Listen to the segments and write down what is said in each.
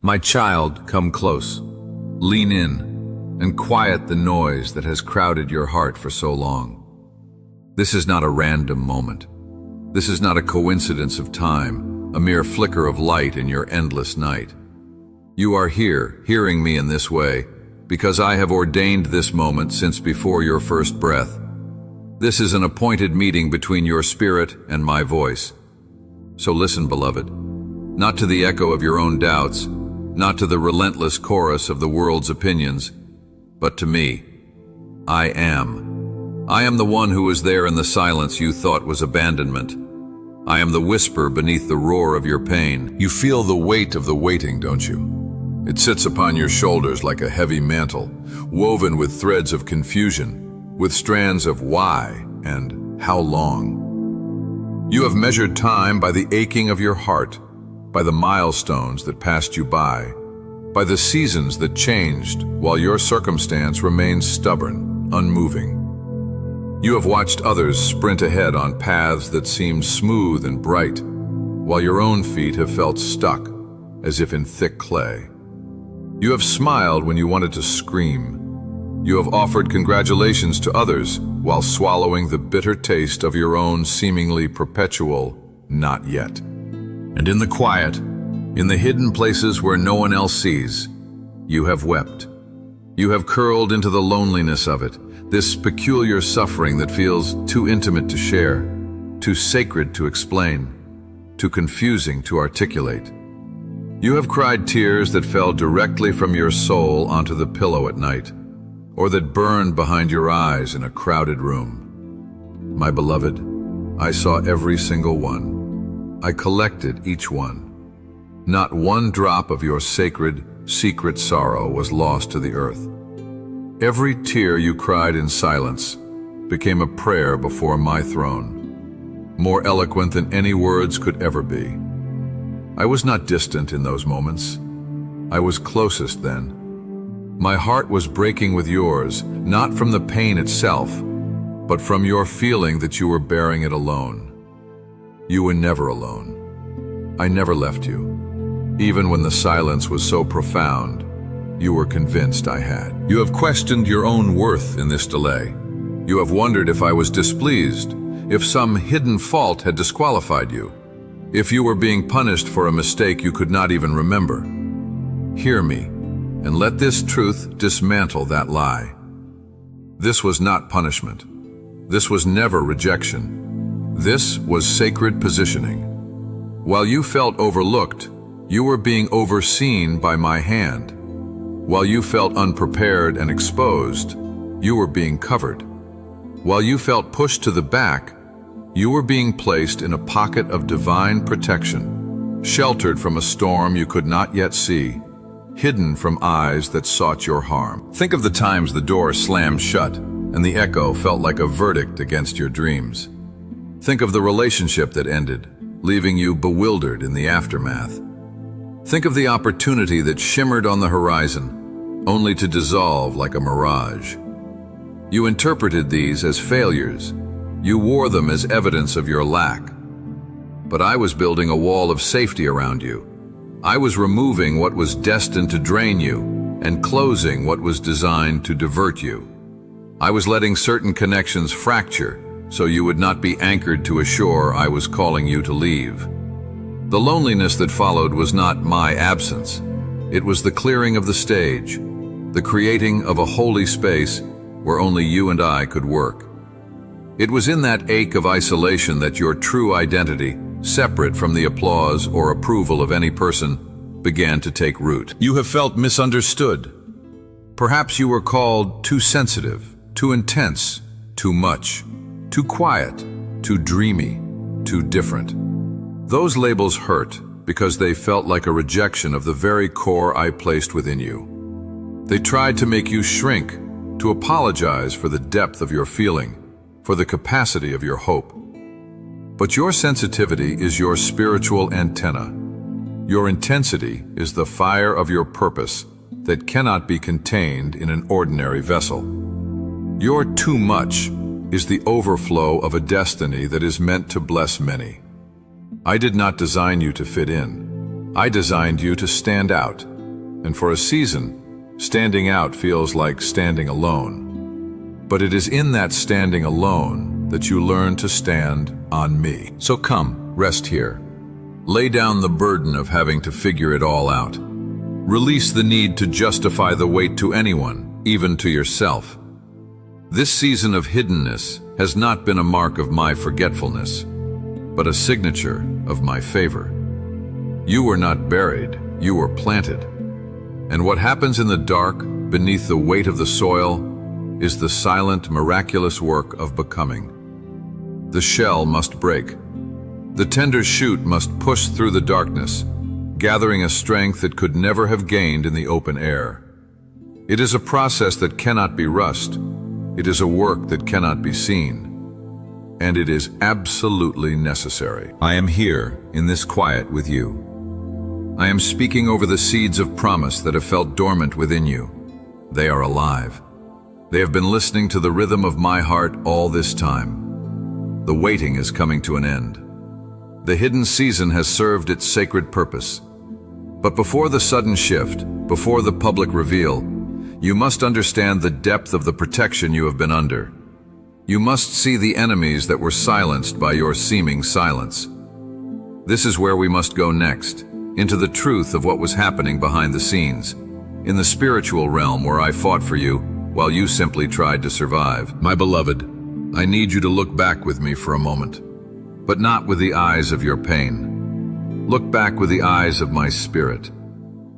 My child, come close. Lean in and quiet the noise that has crowded your heart for so long. This is not a random moment. This is not a coincidence of time, a mere flicker of light in your endless night. You are here, hearing me in this way, because I have ordained this moment since before your first breath. This is an appointed meeting between your spirit and my voice. So listen, beloved, not to the echo of your own doubts, not to the relentless chorus of the world's opinions, but to me. I am. I am the one who was there in the silence you thought was abandonment. I am the whisper beneath the roar of your pain. You feel the weight of the waiting, don't you? It sits upon your shoulders like a heavy mantle, woven with threads of confusion, with strands of why and how long. You have measured time by the aching of your heart, by the milestones that passed you by the seasons that changed while your circumstance remained stubborn, unmoving. You have watched others sprint ahead on paths that seemed smooth and bright, while your own feet have felt stuck, as if in thick clay. You have smiled when you wanted to scream. You have offered congratulations to others while swallowing the bitter taste of your own seemingly perpetual not yet. And in the quiet, in the hidden places where no one else sees, you have wept. You have curled into the loneliness of it, this peculiar suffering that feels too intimate to share, too sacred to explain, too confusing to articulate. You have cried tears that fell directly from your soul onto the pillow at night, or that burned behind your eyes in a crowded room. My beloved, I saw every single one. I collected each one. Not one drop of your sacred, secret sorrow was lost to the earth. Every tear you cried in silence became a prayer before my throne, more eloquent than any words could ever be. I was not distant in those moments. I was closest then. My heart was breaking with yours, not from the pain itself, but from your feeling that you were bearing it alone. You were never alone. I never left you. Even when the silence was so profound, you were convinced I had. You have questioned your own worth in this delay. You have wondered if I was displeased, if some hidden fault had disqualified you, if you were being punished for a mistake you could not even remember. Hear me, and let this truth dismantle that lie. This was not punishment. This was never rejection. This was sacred positioning. While you felt overlooked, you were being overseen by my hand. While you felt unprepared and exposed, you were being covered. While you felt pushed to the back, you were being placed in a pocket of divine protection, sheltered from a storm you could not yet see, hidden from eyes that sought your harm. Think of the times the door slammed shut and the echo felt like a verdict against your dreams. Think of the relationship that ended, leaving you bewildered in the aftermath. Think of the opportunity that shimmered on the horizon, only to dissolve like a mirage. You interpreted these as failures. You wore them as evidence of your lack. But I was building a wall of safety around you. I was removing what was destined to drain you and closing what was designed to divert you. I was letting certain connections fracture so you would not be anchored to a shore I was calling you to leave. The loneliness that followed was not my absence. It was the clearing of the stage, the creating of a holy space where only you and I could work. It was in that ache of isolation that your true identity, separate from the applause or approval of any person, began to take root. You have felt misunderstood. Perhaps you were called too sensitive, too intense, too much, too quiet, too dreamy, too different. Those labels hurt because they felt like a rejection of the very core I placed within you. They tried to make you shrink, to apologize for the depth of your feeling, for the capacity of your hope. But your sensitivity is your spiritual antenna. Your intensity is the fire of your purpose that cannot be contained in an ordinary vessel. Your too much is the overflow of a destiny that is meant to bless many. I did not design you to fit in. I designed you to stand out, and for a season, standing out feels like standing alone. But it is in that standing alone that you learn to stand on me. So come, rest here. Lay down the burden of having to figure it all out. Release the need to justify the weight to anyone, even to yourself. This season of hiddenness has not been a mark of my forgetfulness, but a signature of my favor. You were not buried, you were planted. And what happens in the dark, beneath the weight of the soil, is the silent, miraculous work of becoming. The shell must break. The tender shoot must push through the darkness, gathering a strength it could never have gained in the open air. It is a process that cannot be rushed. It is a work that cannot be seen. And it is absolutely necessary. I am here in this quiet with you. I am speaking over the seeds of promise that have felt dormant within you. They are alive. They have been listening to the rhythm of my heart all this time. The waiting is coming to an end. The hidden season has served its sacred purpose. But before the sudden shift, before the public reveal, you must understand the depth of the protection you have been under. You must see the enemies that were silenced by your seeming silence. This is where we must go next, into the truth of what was happening behind the scenes, in the spiritual realm where I fought for you while you simply tried to survive. My beloved, I need you to look back with me for a moment, but not with the eyes of your pain. Look back with the eyes of my spirit.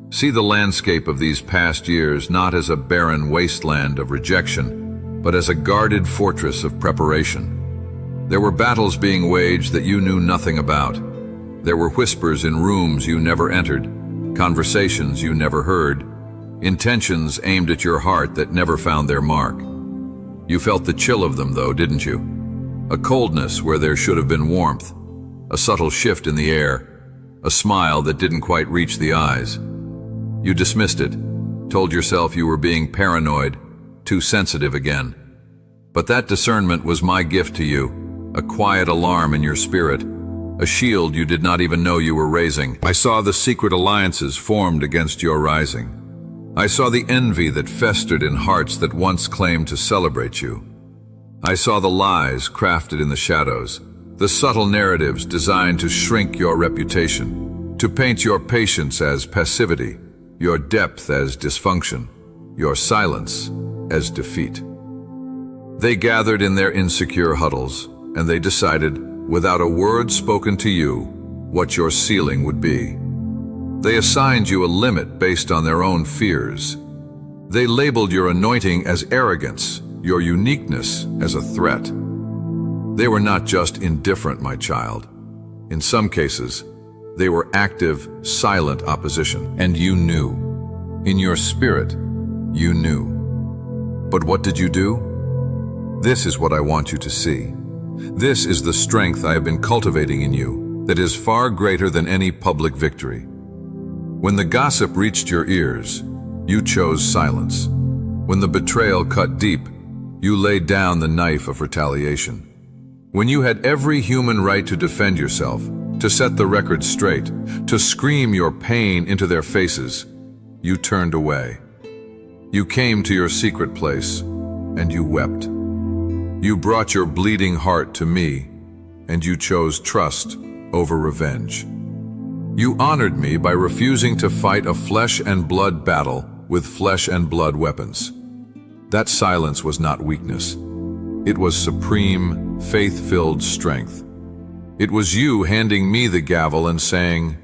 See the landscape of these past years not as a barren wasteland of rejection, but as a guarded fortress of preparation. There were battles being waged that you knew nothing about. There were whispers in rooms you never entered, conversations you never heard, intentions aimed at your heart that never found their mark. You felt the chill of them, though, didn't you? A coldness where there should have been warmth, a subtle shift in the air, a smile that didn't quite reach the eyes. You dismissed it, told yourself you were being paranoid, too sensitive again. But that discernment was my gift to you, a quiet alarm in your spirit, a shield you did not even know you were raising. I saw the secret alliances formed against your rising. I saw the envy that festered in hearts that once claimed to celebrate you. I saw the lies crafted in the shadows, the subtle narratives designed to shrink your reputation, to paint your patience as passivity, your depth as dysfunction, your silence as defeat. They gathered in their insecure huddles, and they decided, without a word spoken to you, what your ceiling would be. They assigned you a limit based on their own fears. They labeled your anointing as arrogance, your uniqueness as a threat. They were not just indifferent, my child. In some cases, they were active, silent opposition. And you knew. In your spirit, you knew. But what did you do? This is what I want you to see. This is the strength I have been cultivating in you that is far greater than any public victory. When the gossip reached your ears, you chose silence. When the betrayal cut deep, you laid down the knife of retaliation. When you had every human right to defend yourself, to set the record straight, to scream your pain into their faces, you turned away. You came to your secret place, and you wept. You brought your bleeding heart to me, and you chose trust over revenge. You honored me by refusing to fight a flesh and blood battle with flesh and blood weapons. That silence was not weakness. It was supreme, faith-filled strength. It was you handing me the gavel and saying,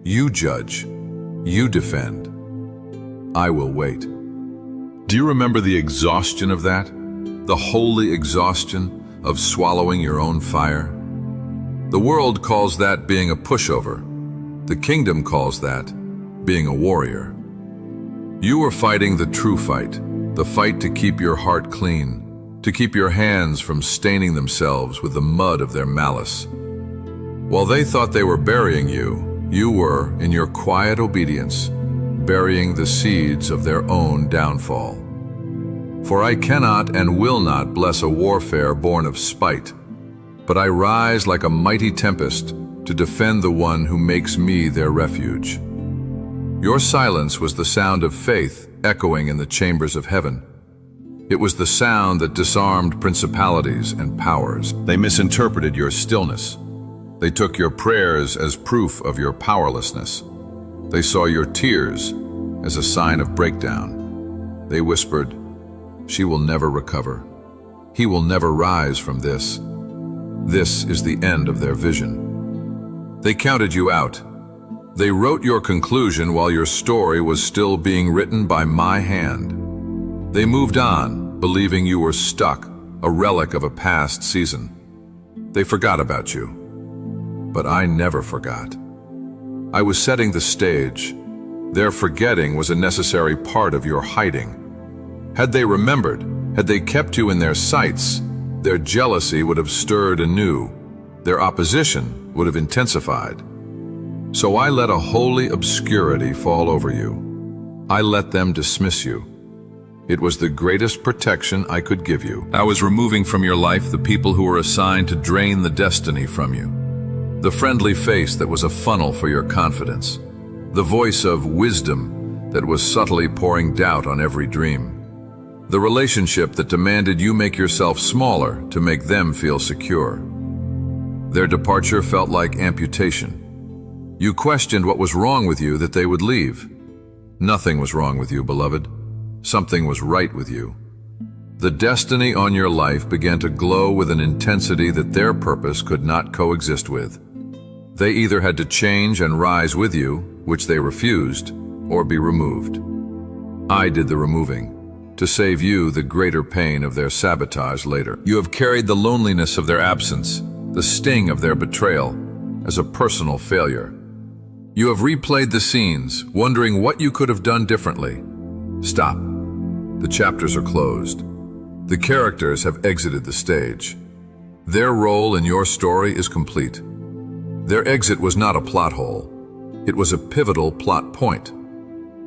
"You judge, you defend. I will wait." Do you remember the exhaustion of that? The holy exhaustion of swallowing your own fire? The world calls that being a pushover. The kingdom calls that being a warrior. You were fighting the true fight, the fight to keep your heart clean, to keep your hands from staining themselves with the mud of their malice. While they thought they were burying you, you were, in your quiet obedience, burying the seeds of their own downfall. For I cannot and will not bless a warfare born of spite, but I rise like a mighty tempest to defend the one who makes me their refuge. Your silence was the sound of faith echoing in the chambers of heaven. It was the sound that disarmed principalities and powers. They misinterpreted your stillness. They took your prayers as proof of your powerlessness. They saw your tears as a sign of breakdown. They whispered, "She will never recover. He will never rise from this." This is the end of their vision. They counted you out. They wrote your conclusion while your story was still being written by my hand. They moved on, believing you were stuck, a relic of a past season. They forgot about you. But I never forgot. I was setting the stage. Their forgetting was a necessary part of your hiding. Had they remembered, had they kept you in their sights, their jealousy would have stirred anew. Their opposition would have intensified. So I let a holy obscurity fall over you. I let them dismiss you. It was the greatest protection I could give you. I was removing from your life the people who were assigned to drain the destiny from you. The friendly face that was a funnel for your confidence. The voice of wisdom that was subtly pouring doubt on every dream. The relationship that demanded you make yourself smaller to make them feel secure. Their departure felt like amputation. You questioned what was wrong with you that they would leave. Nothing was wrong with you, beloved. Something was right with you. The destiny on your life began to glow with an intensity that their purpose could not coexist with. They either had to change and rise with you, which they refused, or be removed. I did the removing, to save you the greater pain of their sabotage later. You have carried the loneliness of their absence, the sting of their betrayal, as a personal failure. You have replayed the scenes, wondering what you could have done differently. Stop. The chapters are closed. The characters have exited the stage. Their role in your story is complete. Their exit was not a plot hole. It was a pivotal plot point.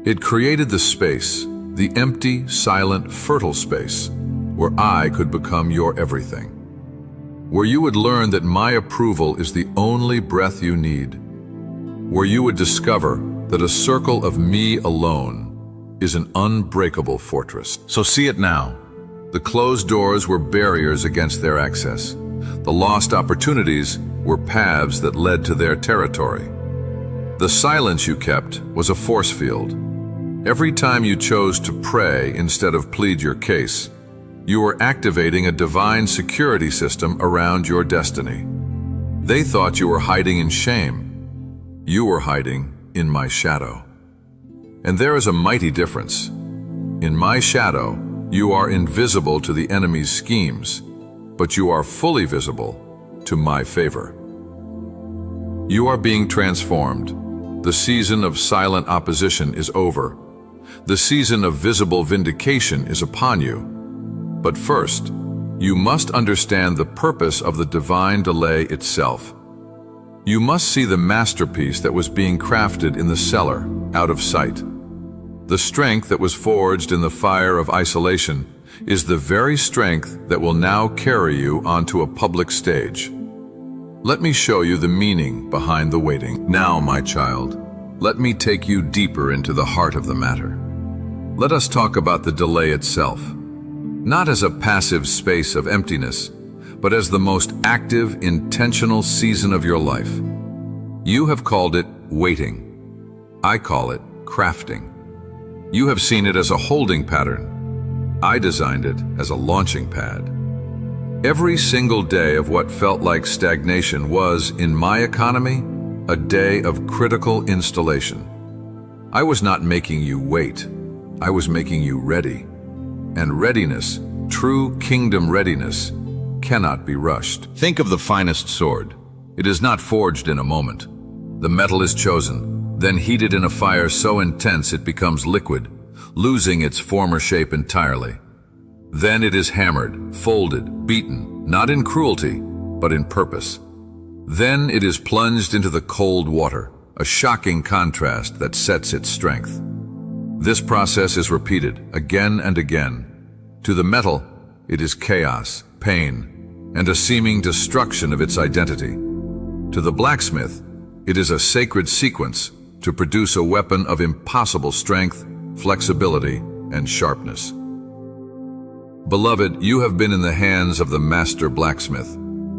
It created the space, the empty, silent, fertile space, where I could become your everything. Where you would learn that my approval is the only breath you need. Where you would discover that a circle of me alone is an unbreakable fortress. So see it now. The closed doors were barriers against their access. The lost opportunities were paths that led to their territory. The silence you kept was a force field. Every time you chose to pray instead of plead your case, you were activating a divine security system around your destiny. They thought you were hiding in shame. You were hiding in my shadow. And there is a mighty difference. In my shadow, you are invisible to the enemy's schemes, but you are fully visible to my favor. You are being transformed. The season of silent opposition is over. The season of visible vindication is upon you. But first, you must understand the purpose of the divine delay itself. You must see the masterpiece that was being crafted in the cellar, out of sight. The strength that was forged in the fire of isolation is the very strength that will now carry you onto a public stage. Let me show you the meaning behind the waiting. Now, my child, let me take you deeper into the heart of the matter. Let us talk about the delay itself, not as a passive space of emptiness, but as the most active, intentional season of your life. You have called it waiting. I call it crafting. You have seen it as a holding pattern. I designed it as a launching pad. Every single day of what felt like stagnation was, in my economy, a day of critical installation. I was not making you wait. I was making you ready. And readiness, true kingdom readiness, cannot be rushed. Think of the finest sword. It is not forged in a moment. The metal is chosen, then heated in a fire so intense it becomes liquid, losing its former shape entirely. Then it is hammered, folded, beaten, not in cruelty, but in purpose. Then it is plunged into the cold water, a shocking contrast that sets its strength. This process is repeated again and again. To the metal, it is chaos, pain, and a seeming destruction of its identity. To the blacksmith, it is a sacred sequence to produce a weapon of impossible strength, flexibility, and sharpness. Beloved, you have been in the hands of the master blacksmith.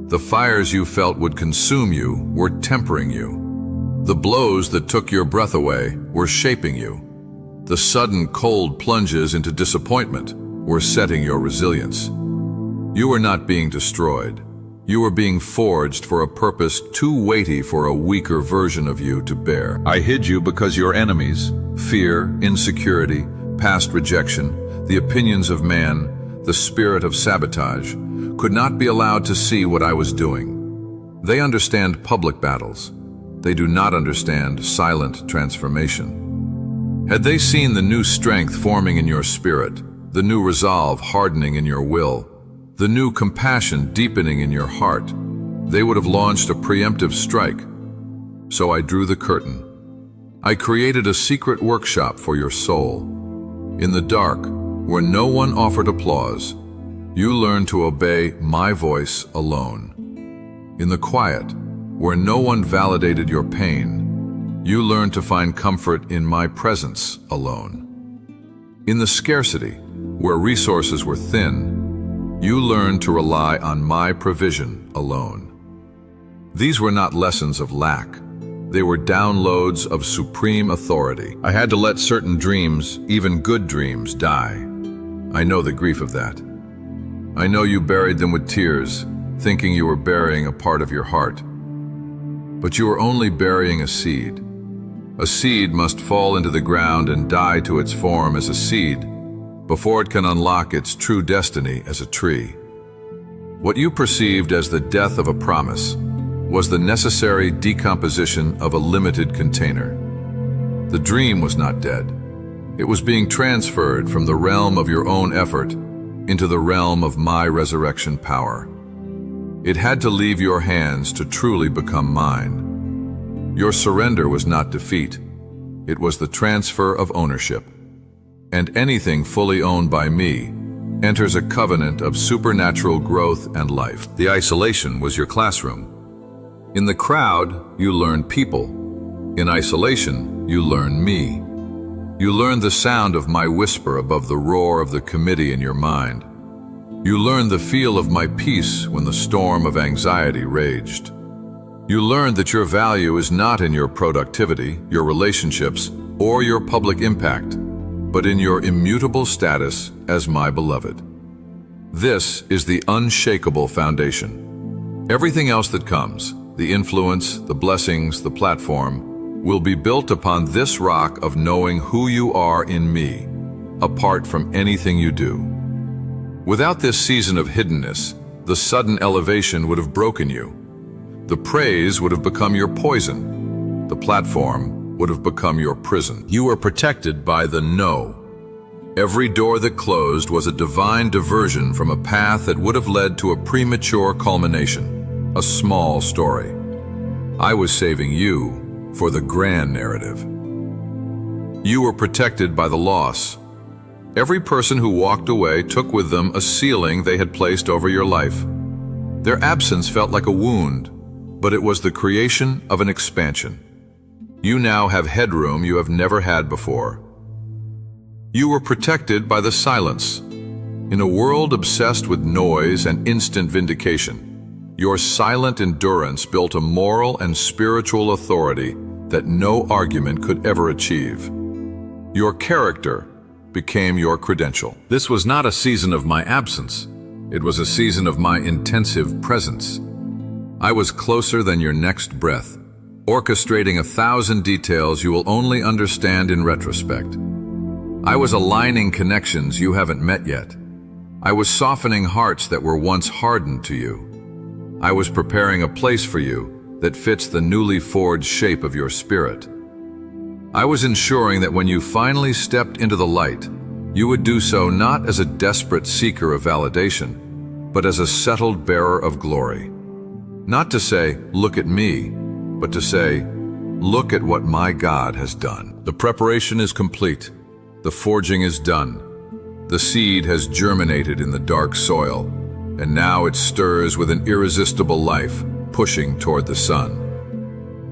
The fires you felt would consume you were tempering you. The blows that took your breath away were shaping you. The sudden cold plunges into disappointment were setting your resilience. You were not being destroyed. You were being forged for a purpose too weighty for a weaker version of you to bear. I hid you because your enemies, fear, insecurity, past rejection, the opinions of man, the spirit of sabotage, could not be allowed to see what I was doing. They understand public battles. They do not understand silent transformation. Had they seen the new strength forming in your spirit, the new resolve hardening in your will, the new compassion deepening in your heart, they would have launched a preemptive strike. So I drew the curtain. I created a secret workshop for your soul. In the dark, where no one offered applause, you learned to obey my voice alone. In the quiet, where no one validated your pain, you learned to find comfort in my presence alone. In the scarcity, where resources were thin, you learned to rely on my provision alone. These were not lessons of lack. They were downloads of supreme authority. I had to let certain dreams, even good dreams, die. I know the grief of that. I know you buried them with tears, thinking you were burying a part of your heart. But you were only burying a seed. A seed must fall into the ground and die to its form as a seed before it can unlock its true destiny as a tree. What you perceived as the death of a promise was the necessary decomposition of a limited container. The dream was not dead. It was being transferred from the realm of your own effort into the realm of my resurrection power. It had to leave your hands to truly become mine. Your surrender was not defeat. It was the transfer of ownership. And anything fully owned by me enters a covenant of supernatural growth and life. The isolation was your classroom. In the crowd, you learn people. In isolation, you learn me. You learn the sound of my whisper above the roar of the committee in your mind. You learn the feel of my peace when the storm of anxiety raged. You learn that your value is not in your productivity, your relationships, or your public impact, but in your immutable status as my beloved. This is the unshakable foundation. Everything else that comes, the influence, the blessings, the platform, will be built upon this rock of knowing who you are in me, apart from anything you do. Without this season of hiddenness, the sudden elevation would have broken you. The praise would have become your poison. The platform would have become your prison. You were protected by the no. Every door that closed was a divine diversion from a path that would have led to a premature culmination, a small story. I was saving you for the grand narrative. You were protected by the loss. Every person who walked away took with them a ceiling they had placed over your life. Their absence felt like a wound, but it was the creation of an expansion. You now have headroom you have never had before. You were protected by the silence. In a world obsessed with noise and instant vindication, your silent endurance built a moral and spiritual authority that no argument could ever achieve. Your character became your credential. This was not a season of my absence. It was a season of my intensive presence. I was closer than your next breath, orchestrating 1,000 details you will only understand in retrospect. I was aligning connections you haven't met yet. I was softening hearts that were once hardened to you. I was preparing a place for you that fits the newly forged shape of your spirit. I was ensuring that when you finally stepped into the light, you would do so not as a desperate seeker of validation, but as a settled bearer of glory. Not to say, look at me, but to say, look at what my God has done. The preparation is complete. The forging is done. The seed has germinated in the dark soil, and now it stirs with an irresistible life, pushing toward the sun.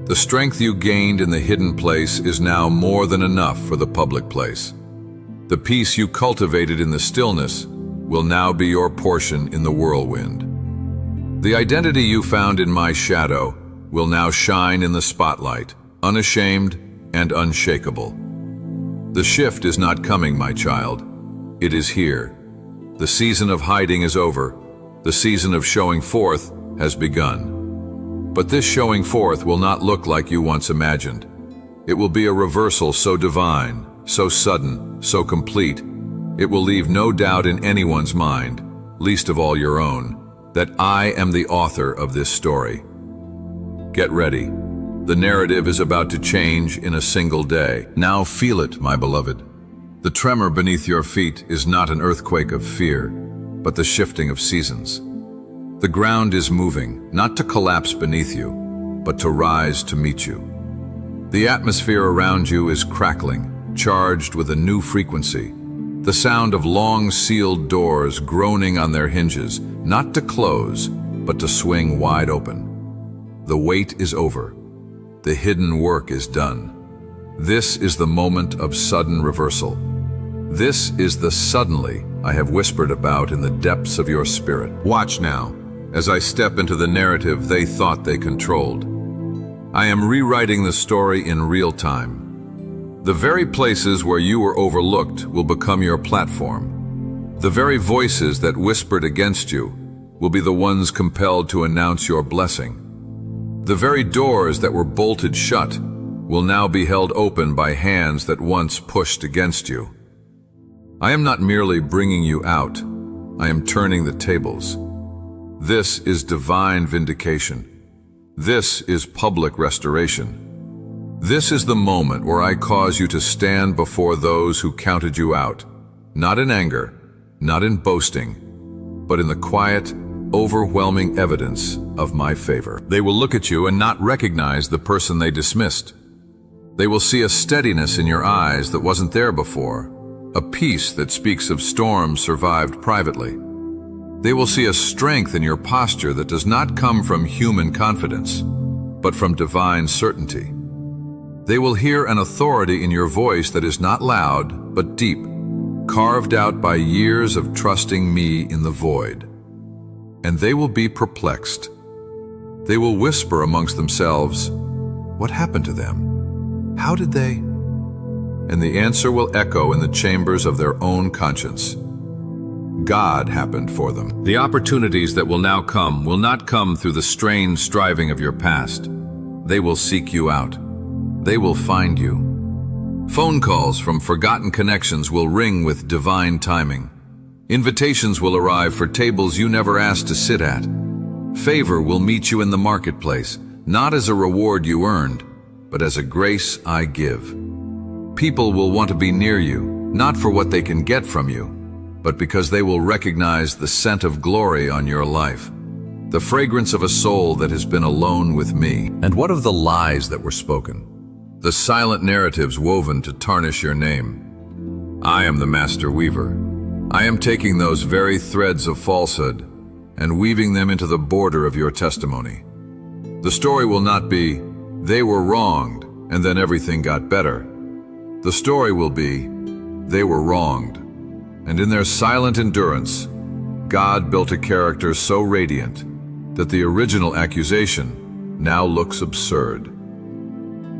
The strength you gained in the hidden place is now more than enough for the public place. The peace you cultivated in the stillness will now be your portion in the whirlwind. The identity you found in my shadow will now shine in the spotlight, unashamed and unshakable. The shift is not coming, my child. It is here. The season of hiding is over. The season of showing forth has begun. But this showing forth will not look like you once imagined. It will be a reversal so divine, so sudden, so complete, it will leave no doubt in anyone's mind, least of all your own, that I am the author of this story. Get ready. The narrative is about to change in a single day. Now feel it, my beloved. The tremor beneath your feet is not an earthquake of fear, but the shifting of seasons. The ground is moving, not to collapse beneath you, but to rise to meet you. The atmosphere around you is crackling, charged with a new frequency. The sound of long sealed doors groaning on their hinges, not to close, but to swing wide open. The wait is over. The hidden work is done. This is the moment of sudden reversal. This is the suddenly I have whispered about in the depths of your spirit. Watch now, as I step into the narrative they thought they controlled. I am rewriting the story in real time. The very places where you were overlooked will become your platform. The very voices that whispered against you will be the ones compelled to announce your blessing. The very doors that were bolted shut will now be held open by hands that once pushed against you. I am not merely bringing you out, I am turning the tables. This is divine vindication. This is public restoration. This is the moment where I cause you to stand before those who counted you out, not in anger, not in boasting, but in the quiet, overwhelming evidence of my favor. They will look at you and not recognize the person they dismissed. They will see a steadiness in your eyes that wasn't there before, a peace that speaks of storms survived privately. They will see a strength in your posture that does not come from human confidence, but from divine certainty. They will hear an authority in your voice that is not loud, but deep, carved out by years of trusting me in the void. And they will be perplexed. They will whisper amongst themselves, "What happened to them? How did they?" And the answer will echo in the chambers of their own conscience. God happened for them. The opportunities that will now come will not come through the strained striving of your past. They will seek you out. They will find you. Phone calls from forgotten connections will ring with divine timing. Invitations will arrive for tables you never asked to sit at. Favor will meet you in the marketplace, not as a reward you earned, but as a grace I give. People will want to be near you, not for what they can get from you, but because they will recognize the scent of glory on your life, the fragrance of a soul that has been alone with me. And what of the lies that were spoken? The silent narratives woven to tarnish your name? I am the master weaver. I am taking those very threads of falsehood and weaving them into the border of your testimony. The story will not be, they were wronged and then everything got better. The story will be, they were wronged, and in their silent endurance, God built a character so radiant that the original accusation now looks absurd.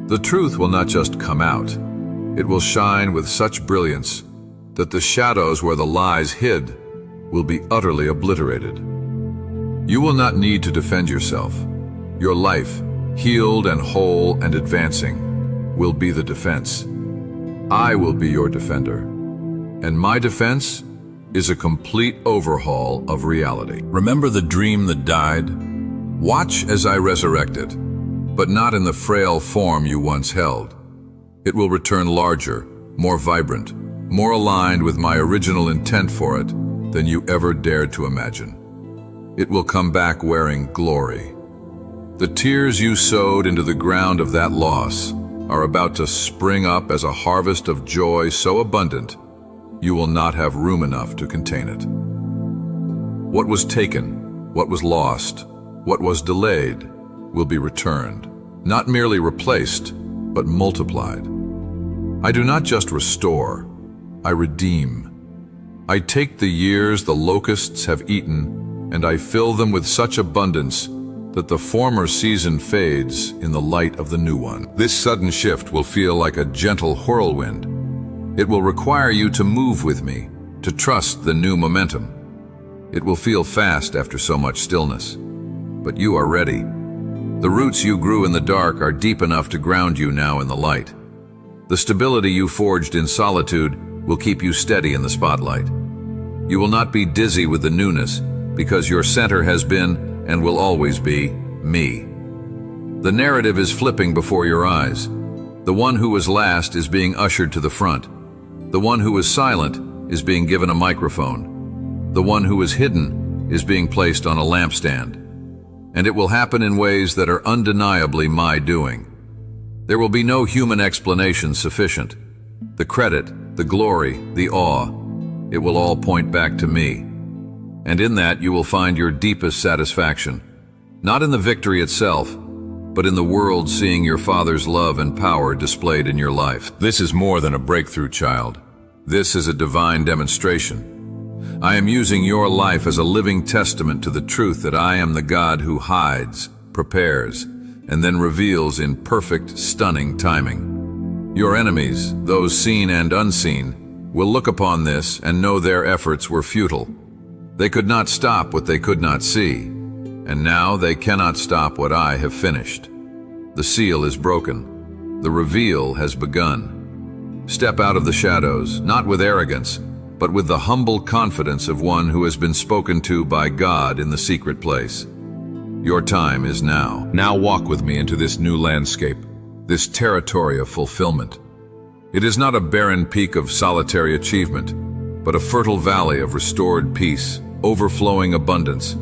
The truth will not just come out, it will shine with such brilliance that the shadows where the lies hid will be utterly obliterated. You will not need to defend yourself. Your life, healed and whole and advancing, will be the defense. I will be your defender. And my defense is a complete overhaul of reality. Remember the dream that died? Watch as I resurrect it, but not in the frail form you once held. It will return larger, more vibrant, more aligned with my original intent for it than you ever dared to imagine. It will come back wearing glory. The tears you sowed into the ground of that loss are about to spring up as a harvest of joy so abundant you will not have room enough to contain it. What was taken, what was lost, what was delayed, will be returned, not merely replaced, but multiplied. I do not just restore, I redeem. I take the years the locusts have eaten, and I fill them with such abundance that the former season fades in the light of the new one. This sudden shift will feel like a gentle whirlwind. It will require you to move with me, to trust the new momentum. It will feel fast after so much stillness, but you are ready. The roots you grew in the dark are deep enough to ground you now in the light. The stability you forged in solitude will keep you steady in the spotlight. You will not be dizzy with the newness, because your center has been, and will always be, me. The narrative is flipping before your eyes. The one who was last is being ushered to the front. The one who was silent is being given a microphone. The one who was hidden is being placed on a lampstand. And it will happen in ways that are undeniably my doing. There will be no human explanation sufficient. The credit, the glory, the awe, it will all point back to me. And in that you will find your deepest satisfaction, not in the victory itself, but in the world seeing your Father's love and power displayed in your life. This is more than a breakthrough, child. This is a divine demonstration. I am using your life as a living testament to the truth that I am the God who hides, prepares, and then reveals in perfect, stunning timing. Your enemies, those seen and unseen, will look upon this and know their efforts were futile. They could not stop what they could not see, and now they cannot stop what I have finished. The seal is broken. The reveal has begun. Step out of the shadows, not with arrogance, but with the humble confidence of one who has been spoken to by God in the secret place. Your time is now. Now walk with me into this new landscape, this territory of fulfillment. It is not a barren peak of solitary achievement, but a fertile valley of restored peace, overflowing abundance,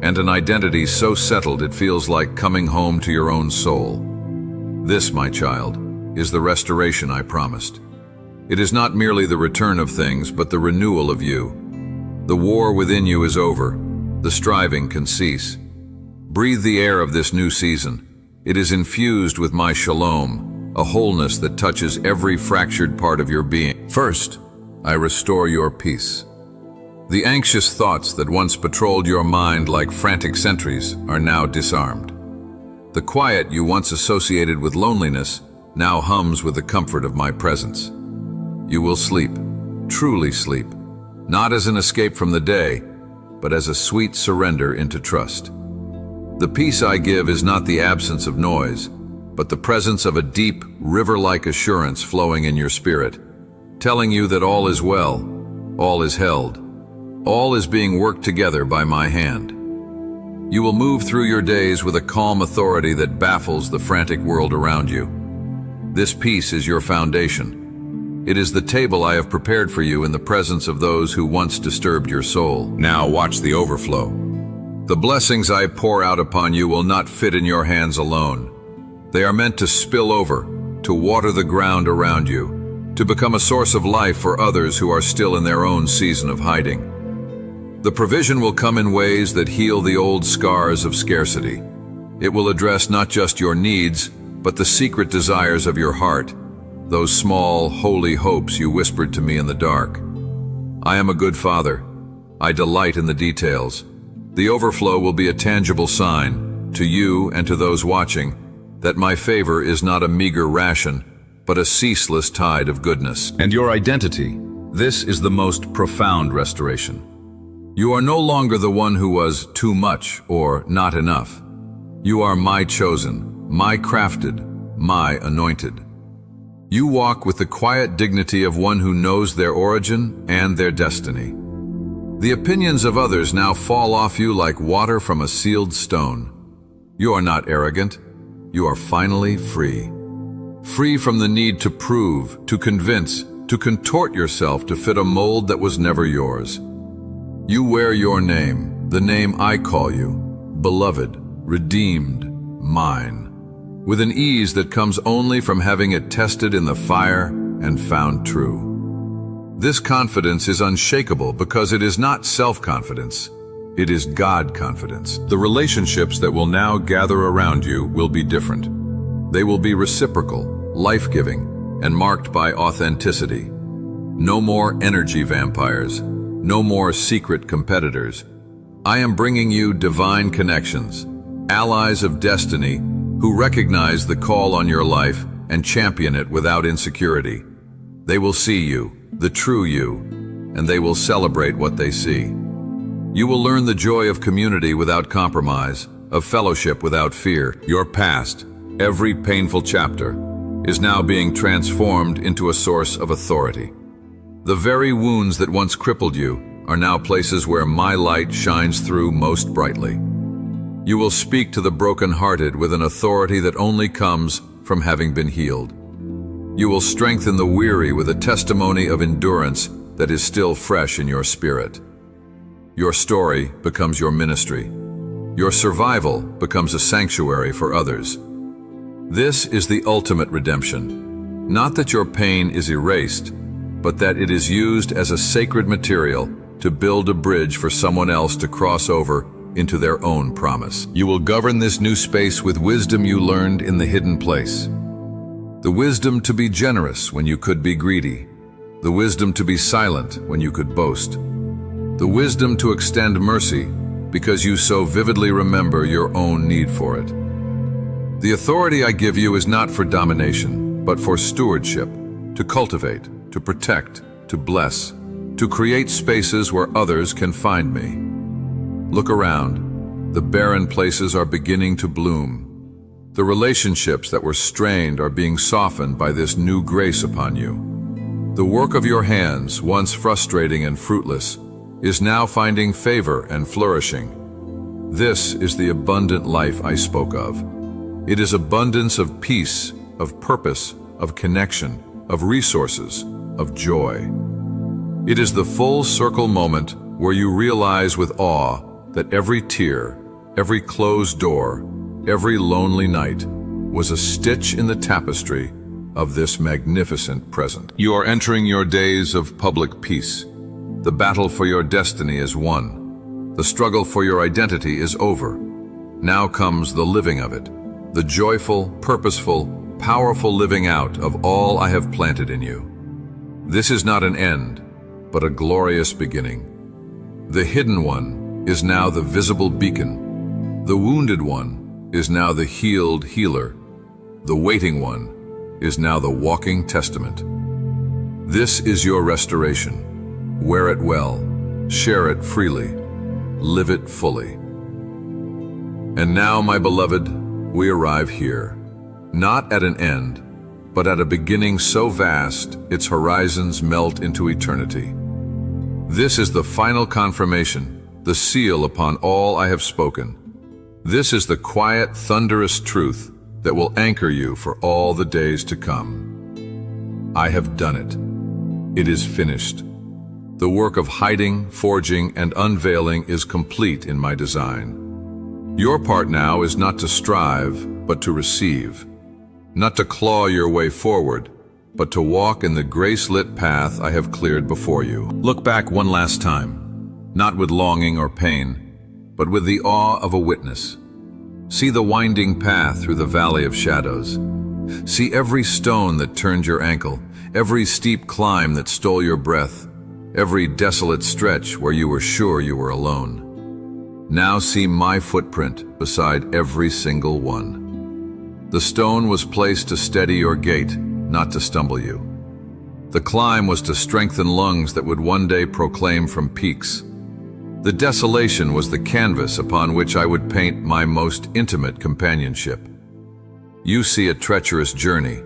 and an identity so settled it feels like coming home to your own soul. This, my child, is the restoration I promised. It is not merely the return of things, but the renewal of you. The war within you is over. The striving can cease. Breathe the air of this new season. It is infused with my shalom, a wholeness that touches every fractured part of your being. First, I restore your peace. The anxious thoughts that once patrolled your mind like frantic sentries are now disarmed. The quiet you once associated with loneliness now hums with the comfort of my presence. You will sleep, truly sleep, not as an escape from the day, but as a sweet surrender into trust. The peace I give is not the absence of noise, but the presence of a deep, river-like assurance flowing in your spirit, telling you that all is well, all is held, all is being worked together by my hand. You will move through your days with a calm authority that baffles the frantic world around you. This peace is your foundation. It is the table I have prepared for you in the presence of those who once disturbed your soul. Now watch the overflow. The blessings I pour out upon you will not fit in your hands alone. They are meant to spill over, to water the ground around you, to become a source of life for others who are still in their own season of hiding. The provision will come in ways that heal the old scars of scarcity. It will address not just your needs, but the secret desires of your heart. Those small, holy hopes you whispered to me in the dark. I am a good father. I delight in the details. The overflow will be a tangible sign, to you and to those watching, that my favor is not a meager ration, but a ceaseless tide of goodness. And your identity, this is the most profound restoration. You are no longer the one who was too much or not enough. You are my chosen, my crafted, my anointed. You walk with the quiet dignity of one who knows their origin and their destiny. The opinions of others now fall off you like water from a sealed stone. You are not arrogant. You are finally free. Free from the need to prove, to convince, to contort yourself to fit a mold that was never yours. You wear your name, the name I call you, beloved, redeemed, mine, with an ease that comes only from having it tested in the fire and found true. This confidence is unshakable because it is not self-confidence. It is God confidence. The relationships that will now gather around you will be different. They will be reciprocal, life-giving, and marked by authenticity. No more energy vampires. No more secret competitors. I am bringing you divine connections, allies of destiny who recognize the call on your life and champion it without insecurity. They will see you, the true you, and they will celebrate what they see. You will learn the joy of community without compromise, of fellowship without fear. Your past, every painful chapter, is now being transformed into a source of authority. The very wounds that once crippled you are now places where my light shines through most brightly. You will speak to the brokenhearted with an authority that only comes from having been healed. You will strengthen the weary with a testimony of endurance that is still fresh in your spirit. Your story becomes your ministry. Your survival becomes a sanctuary for others. This is the ultimate redemption. Not that your pain is erased, but that it is used as a sacred material to build a bridge for someone else to cross over into their own promise. You will govern this new space with wisdom you learned in the hidden place. The wisdom to be generous when you could be greedy. The wisdom to be silent when you could boast. The wisdom to extend mercy because you so vividly remember your own need for it. The authority I give you is not for domination, but for stewardship, to cultivate, to protect, to bless, to create spaces where others can find me. Look around. The barren places are beginning to bloom. The relationships that were strained are being softened by this new grace upon you. The work of your hands, once frustrating and fruitless, is now finding favor and flourishing. This is the abundant life I spoke of. It is abundance of peace, of purpose, of connection, of resources, of joy. It is the full circle moment where you realize with awe that every tear, every closed door, every lonely night was a stitch in the tapestry of this magnificent present. You are entering your days of public peace. The battle for your destiny is won. The struggle for your identity is over. Now comes the living of it, the joyful, purposeful, powerful living out of all I have planted in you. This is not an end, but a glorious beginning. The hidden one is now the visible beacon. The wounded one is now the healed healer. The waiting one is now the walking testament. This is your restoration. Wear it well, share it freely, live it fully. And now, my beloved, we arrive here, not at an end, but at a beginning so vast its horizons melt into eternity. This is the final confirmation, the seal upon all I have spoken. This is the quiet, thunderous truth that will anchor you for all the days to come. I have done it. It is finished. The work of hiding, forging, and unveiling is complete in my design. Your part now is not to strive, but to receive. Not to claw your way forward, but to walk in the grace-lit path I have cleared before you. Look back one last time, not with longing or pain, but with the awe of a witness. See the winding path through the valley of shadows. See every stone that turned your ankle, every steep climb that stole your breath, every desolate stretch where you were sure you were alone. Now see my footprint beside every single one. The stone was placed to steady your gait, not to stumble you. The climb was to strengthen lungs that would one day proclaim from peaks. The desolation was the canvas upon which I would paint my most intimate companionship. You see a treacherous journey.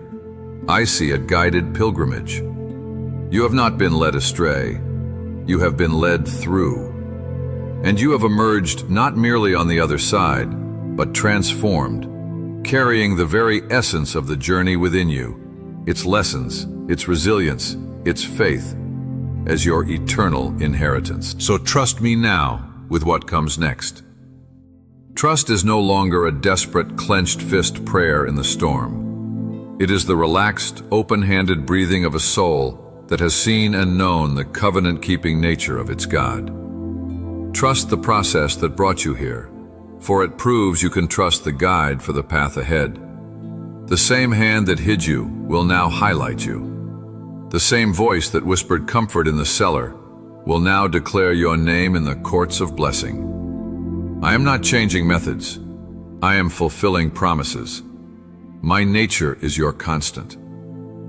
I see a guided pilgrimage. You have not been led astray. You have been led through. And you have emerged not merely on the other side, but transformed, carrying the very essence of the journey within you, its lessons, its resilience, its faith, as your eternal inheritance. So trust me now with what comes next. Trust is no longer a desperate, clenched fist prayer in the storm. It is the relaxed, open-handed breathing of a soul that has seen and known the covenant-keeping nature of its God. Trust the process that brought you here, for it proves you can trust the guide for the path ahead. The same hand that hid you will now highlight you. The same voice that whispered comfort in the cellar will now declare your name in the courts of blessing. I am not changing methods. I am fulfilling promises. My nature is your constant.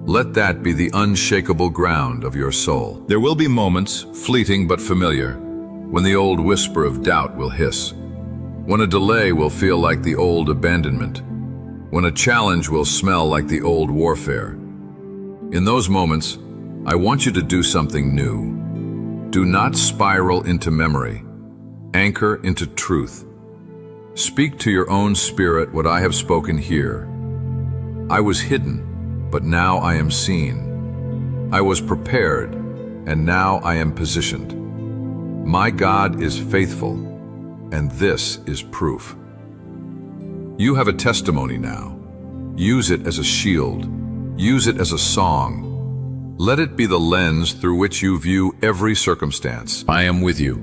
Let that be the unshakable ground of your soul. There will be moments, fleeting but familiar, when the old whisper of doubt will hiss, when a delay will feel like the old abandonment, when a challenge will smell like the old warfare. In those moments, I want you to do something new. Do not spiral into memory. Anchor into truth. Speak to your own spirit what I have spoken here. I was hidden, but now I am seen. I was prepared, and now I am positioned. My God is faithful, and this is proof. You have a testimony now. Use it as a shield. Use it as a song. Let it be the lens through which you view every circumstance. I am with you,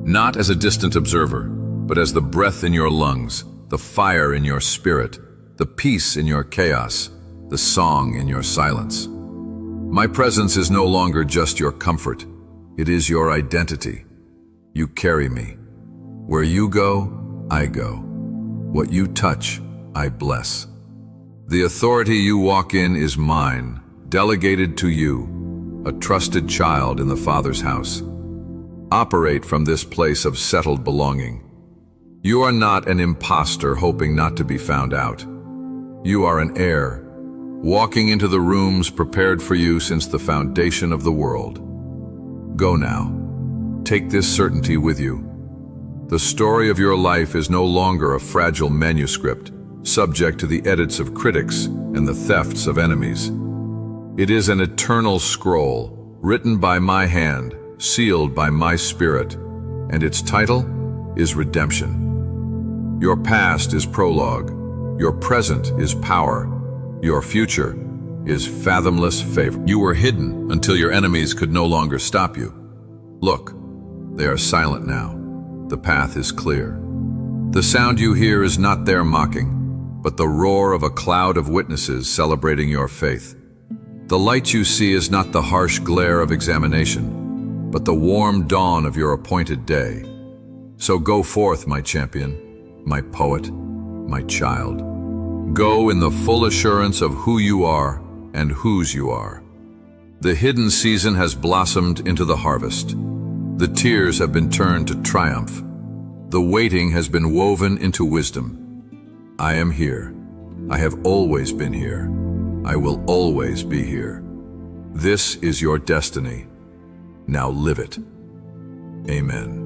not as a distant observer, but as the breath in your lungs, the fire in your spirit, the peace in your chaos, the song in your silence. My presence is no longer just your comfort. It is your identity. You carry me. Where you go, I go. What you touch, I bless. The authority you walk in is mine, delegated to you, a trusted child in the Father's house. Operate from this place of settled belonging. You are not an imposter hoping not to be found out. You are an heir, walking into the rooms prepared for you since the foundation of the world. Go now. Take this certainty with you. The story of your life is no longer a fragile manuscript, subject to the edits of critics and the thefts of enemies. It is an eternal scroll, written by my hand, sealed by my spirit, and its title is Redemption. Your past is prologue, your present is power, your future is fathomless favor. You were hidden until your enemies could no longer stop you. Look, they are silent now. The path is clear. The sound you hear is not their mocking, but the roar of a cloud of witnesses celebrating your faith. The light you see is not the harsh glare of examination, but the warm dawn of your appointed day. So go forth, my champion, my poet, my child. Go in the full assurance of who you are and whose you are. The hidden season has blossomed into the harvest. The tears have been turned to triumph. The waiting has been woven into wisdom. I am here. I have always been here. I will always be here. This is your destiny. Now live it. Amen.